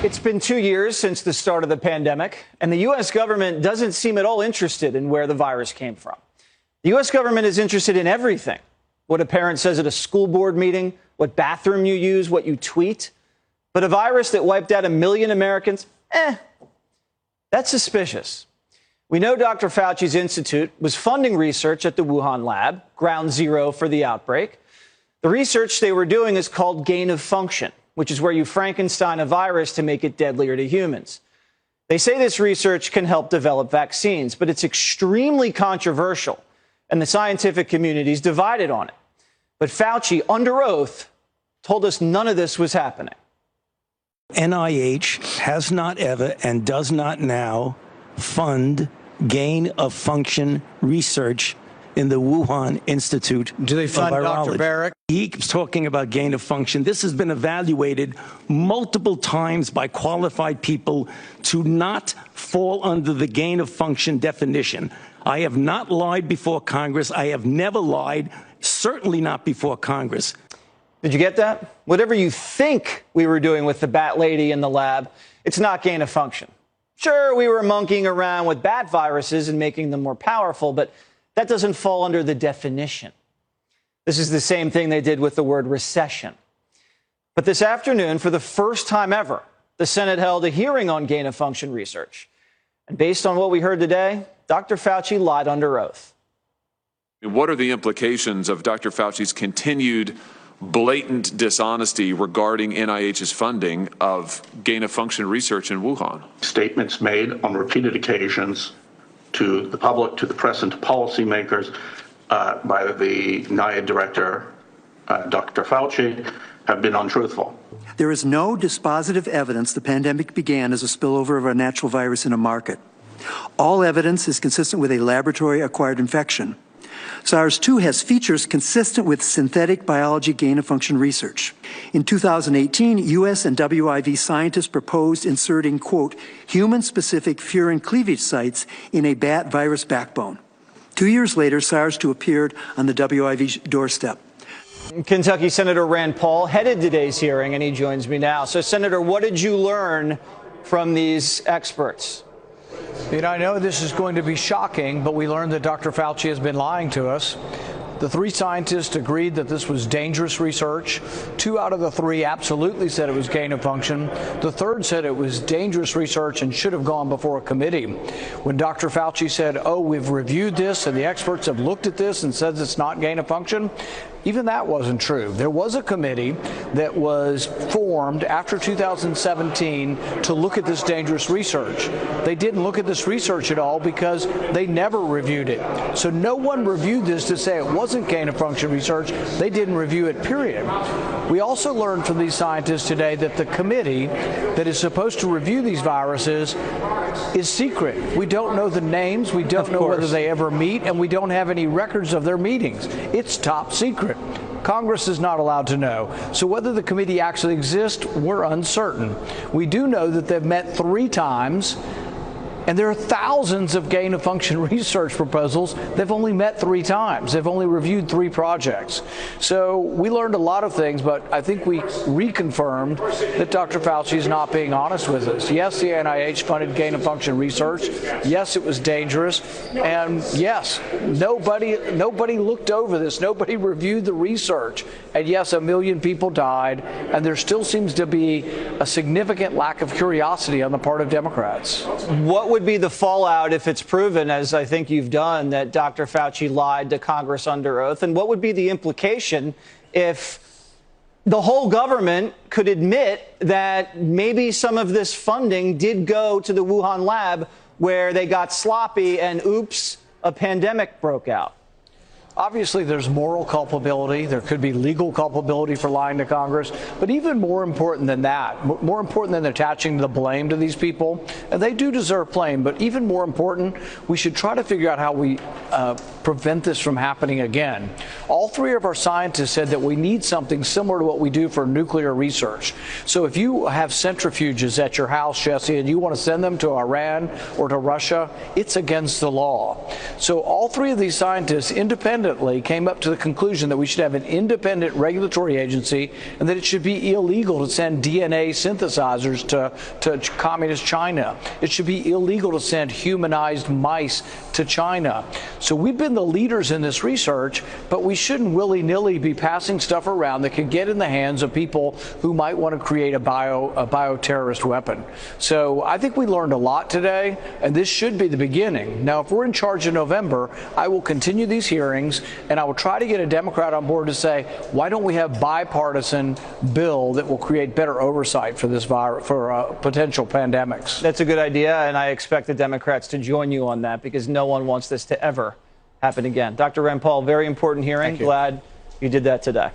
It's been 2 years since the start of the pandemic, and the U.S. government doesn't seem at all interested in where the virus came from. The U.S. government is interested in everything. What a parent says at a school board meeting, what bathroom you use, what you tweet. But a virus that wiped out 1 million Americans, that's suspicious. We know Dr. Fauci's institute was funding research at the Wuhan lab, ground zero for the outbreak. The research they were doing is called gain of function, which is where you Frankenstein a virus to make it deadlier to humans. They say this research can help develop vaccines, but it's extremely controversial, and the scientific community is divided on it. But Fauci, under oath, told us none of this was happening. NIH has not ever and does not now fund gain of function research in the Wuhan Institute. Do they fund Dr. Barrick? He keeps talking about gain of function. This has been evaluated multiple times by qualified people to not fall under the gain of function definition. I have not lied before Congress. I have never lied, certainly not before Congress. Did you get that? Whatever you think we were doing with the bat lady in the lab, it's not gain of function. Sure, we were monkeying around with bat viruses and making them more powerful, but that doesn't fall under the definition. This is the same thing they did with the word recession. But this afternoon, for the first time ever, the Senate held a hearing on gain of function research. And based on what we heard today, Dr. Fauci lied under oath. What are the implications of Dr. Fauci's continued blatant dishonesty regarding NIH's funding of gain of function research in Wuhan? Statements made on repeated occasions to the public, to the press, and to policymakers by the NIAID director, Dr. Fauci, have been untruthful. There is no dispositive evidence the pandemic began as a spillover of a natural virus in a market. All evidence is consistent with a laboratory-acquired infection. SARS-2 has features consistent with synthetic biology gain-of-function research. In 2018, U.S. and WIV scientists proposed inserting, quote, human-specific furin cleavage sites in a bat virus backbone. 2 years later, SARS-2 appeared on the WIV doorstep. Kentucky Senator Rand Paul headed today's hearing, and he joins me now. So, Senator, what did you learn from these experts? I know this is going to be shocking, but we learned that Dr. Fauci has been lying to us. The 3 scientists agreed that this was dangerous research. 2 out of the 3 absolutely said it was gain of function. The 3rd said it was dangerous research and should have gone before a committee. When Dr. Fauci said, oh, we've reviewed this and the experts have looked at this and says it's not gain of function, even that wasn't true. There was a committee that was formed after 2017 to look at this dangerous research. They didn't look at this research at all because they never reviewed it. So no one reviewed this to say it wasn't gain of function research. They didn't review it, period. We also learned from these scientists today that the committee that is supposed to review these viruses is secret. We don't know the names. We don't know whether they ever meet, and we don't have any records of their meetings. It's top secret. Congress is not allowed to know. So whether the committee actually exists, we're uncertain. We do know that they've met 3 times, and there are thousands of gain of function research proposals. They've only met 3 times. They've only reviewed 3 projects. So we learned a lot of things, but I think we reconfirmed that Dr. Fauci is not being honest with us. Yes, the NIH funded gain of function research. Yes, it was dangerous. And yes, nobody looked over this. Nobody reviewed the research. And yes, 1 million people died. And there still seems to be a significant lack of curiosity on the part of Democrats. What would be the fallout if it's proven, as I think you've done, that Dr. Fauci lied to Congress under oath? And what would be the implication if the whole government could admit that maybe some of this funding did go to the Wuhan lab where they got sloppy and, oops, a pandemic broke out? Obviously, there's moral culpability. There could be legal culpability for lying to Congress. But even more important than that, more important than attaching the blame to these people, and they do deserve blame, but even more important, we should try to figure out how we prevent this from happening again. All 3 of our scientists said that we need something similar to what we do for nuclear research. So if you have centrifuges at your house, Jesse, and you want to send them to Iran or to Russia, it's against the law. So all 3 of these scientists, independent independently came up to the conclusion that we should have an independent regulatory agency and that it should be illegal to send DNA synthesizers to communist China. It should be illegal to send humanized mice to China. So we've been the leaders in this research, but we shouldn't willy-nilly be passing stuff around that could get in the hands of people who might want to create a bioterrorist weapon. So I think we learned a lot today, and this should be the beginning. Now, if we're in charge in November, I will continue these hearings, and I will try to get a Democrat on board to say, why don't we have bipartisan bill that will create better oversight for this for potential pandemics? That's a good idea, and I expect the Democrats to join you on that because no one wants this to ever happen again. Dr. Rand Paul, very important hearing. Glad you did that today.